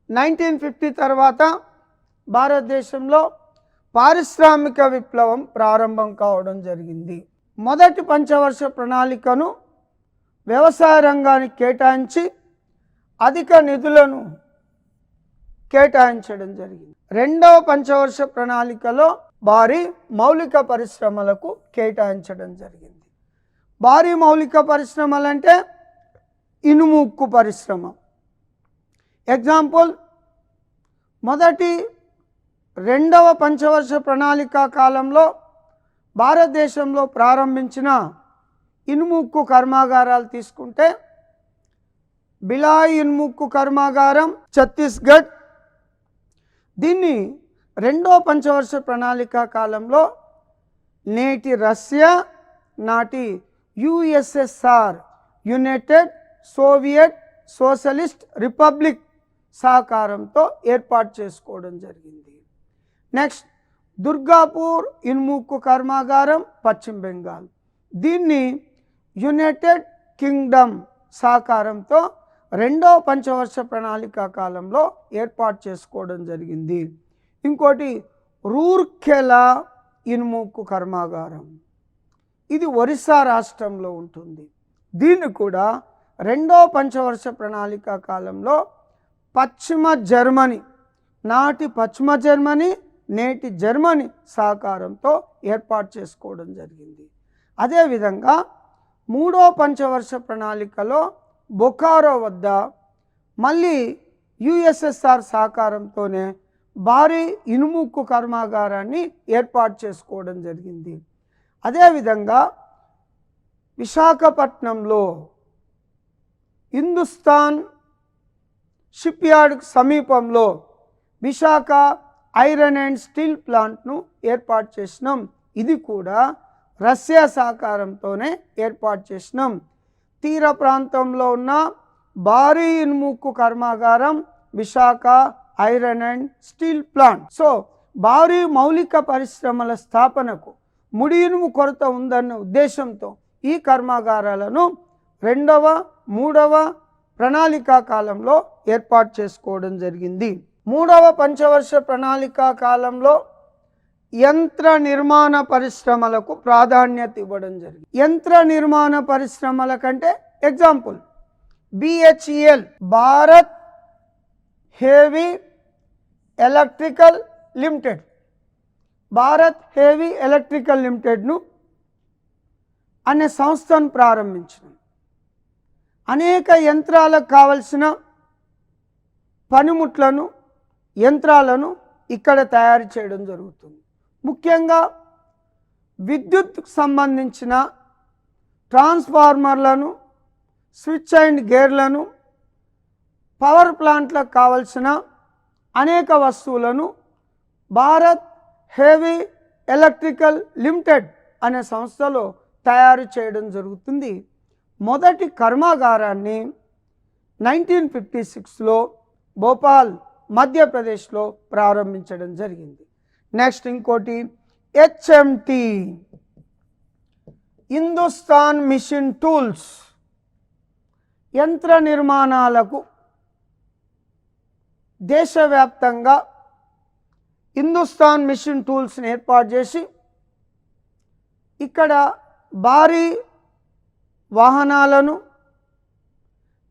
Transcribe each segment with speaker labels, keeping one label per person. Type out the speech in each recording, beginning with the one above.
Speaker 1: 1950 తర్వాత భారతదేశంలో పారిశ్రామిక విప్లవం ప్రారంభం కావడం జరిగింది. మొదటి పంచవర్ష ప్రణాళికను వ్యవసాయ రంగానికి కేటాయించి అధిక నిధులను కేటాయించడం జరిగింది. రెండవ పంచవర్ష ప్రణాళికలో భారీ మౌలిక పరిశ్రమలకు కేటాయించడం జరిగింది. భారీ మౌలిక పరిశ్రమలు అంటే ఇనుము ఉక్కు పరిశ్రమ. ఎగ్జాంపుల్, రెండవ పంచవర్ష ప్రణాళిక కాలంలో భారతదేశంలో ప్రారంభించిన ఇనుము ఉక్కు కర్మాగారాలు తీసుకుంటే బిలాయ్ ఇనుము ఉక్కు కర్మాగారం ఛత్తీస్గఢ్. దీన్ని రెండో పంచవర్ష ప్రణాళిక కాలంలో నేటి రష్యా, నాటి USSR United Soviet socialist republic సహకారంతో ఏర్పాటు చేసుకోవడం జరిగింది. నెక్స్ట్, దుర్గాపూర్ ఇనుము ఉక్కు కర్మాగారం పశ్చిమ బెంగాల్. దీన్ని యునైటెడ్ కింగ్డమ్ సహకారంతో రెండవ పంచవర్ష ప్రణాళిక కాలంలో ఏర్పాటు చేసుకోవడం జరిగింది. ఇంకోటి రూర్కెలా ఇనుము ఉక్కు కర్మాగారం, ఇది ఒరిస్సా రాష్ట్రంలో ఉంటుంది. దీన్ని కూడా రెండవ పంచవర్ష ప్రణాళిక కాలంలో పశ్చిమ జర్మనీ, నాటి పశ్చిమ జర్మనీ నేటి జర్మనీ సహకారంతో ఏర్పాటు చేసుకోవడం జరిగింది. అదేవిధంగా మూడో పంచవర్ష ప్రణాళికలో బొకారో వద్ద మళ్ళీ యుఎస్ఎస్ఆర్ సహకారంతోనే భారీ ఇనుము ఉక్కు కర్మాగారాన్ని ఏర్పాటు చేసుకోవడం జరిగింది. అదేవిధంగా విశాఖపట్నంలో హిందుస్థాన్ షిప్ యార్డ్ సమీపంలో విశాఖ ఐరన్ అండ్ స్టీల్ ప్లాంట్ను ఏర్పాటు చేసినాం. ఇది కూడా రష్యా సహకారంతోనే ఏర్పాటు చేసినాం. తీర ప్రాంతంలో ఉన్న భారీ ఇనుము ఉక్కు కర్మాగారం Visakha iron and steel plant. So భారీ మౌలిక పరిశ్రమల స్థాపనకు ముడి ఇనుము కొరత ఉందన్న ఉద్దేశంతో ఈ కర్మాగారాలను రెండవ మూడవ ప్రణాళికా కాలంలో ఏర్పాటు చేసుకోవడం జరిగింది. మూడవ పంచవర్ష ప్రణాళికా కాలంలో యంత్ర నిర్మాణ పరిశ్రమలకు ప్రాధాన్యత ఇవ్వడం జరిగింది. యంత్ర నిర్మాణ పరిశ్రమల కంటే example BHEL Bharat heavy electrical limited. Bharat heavy electrical లిమిటెడ్ను అనే సంస్థను ప్రారంభించినాం. అనేక యంత్రాలకు కావలసిన పనిముట్లను యంత్రాలను ఇక్కడ తయారు చేయడం జరుగుతుంది. ముఖ్యంగా విద్యుత్ సంబంధించిన ట్రాన్స్ఫార్మర్లను, స్విచ్ అండ్ గేర్లను, పవర్ ప్లాంట్లకు కావలసిన అనేక వస్తువులను భారత్ హెవీ ఎలక్ట్రికల్ లిమిటెడ్ అనే సంస్థలో తయారు చేయడం జరుగుతుంది. మొదటి కర్మాగారాన్ని 1956లో భోపాల్ మధ్యప్రదేశ్లో ప్రారంభించడం జరిగింది. నెక్స్ట్ ఇంకోటి హెచ్ఎంటి హిందుస్థాన్ మిషన్ టూల్స్. యంత్ర నిర్మాణాలకు దేశవ్యాప్తంగా హిందుస్థాన్ మిషన్ టూల్స్ని ఏర్పాటు చేసి ఇక్కడ భారీ వాహనాలను,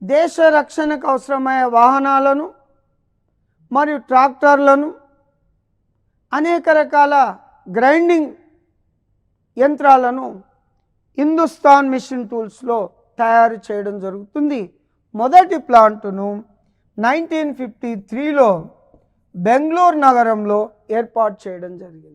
Speaker 1: దేశ రక్షణకు అవసరమయ్యే వాహనాలను మరియు ట్రాక్టర్లను, అనేక రకాల గ్రైండింగ్ యంత్రాలను హిందుస్థాన్ మిషన్ టూల్స్లో తయారు చేయడం జరుగుతుంది. మొదటి ప్లాంటును 1953లో బెంగళూరు నగరంలో ఏర్పాటు చేయడం జరిగింది.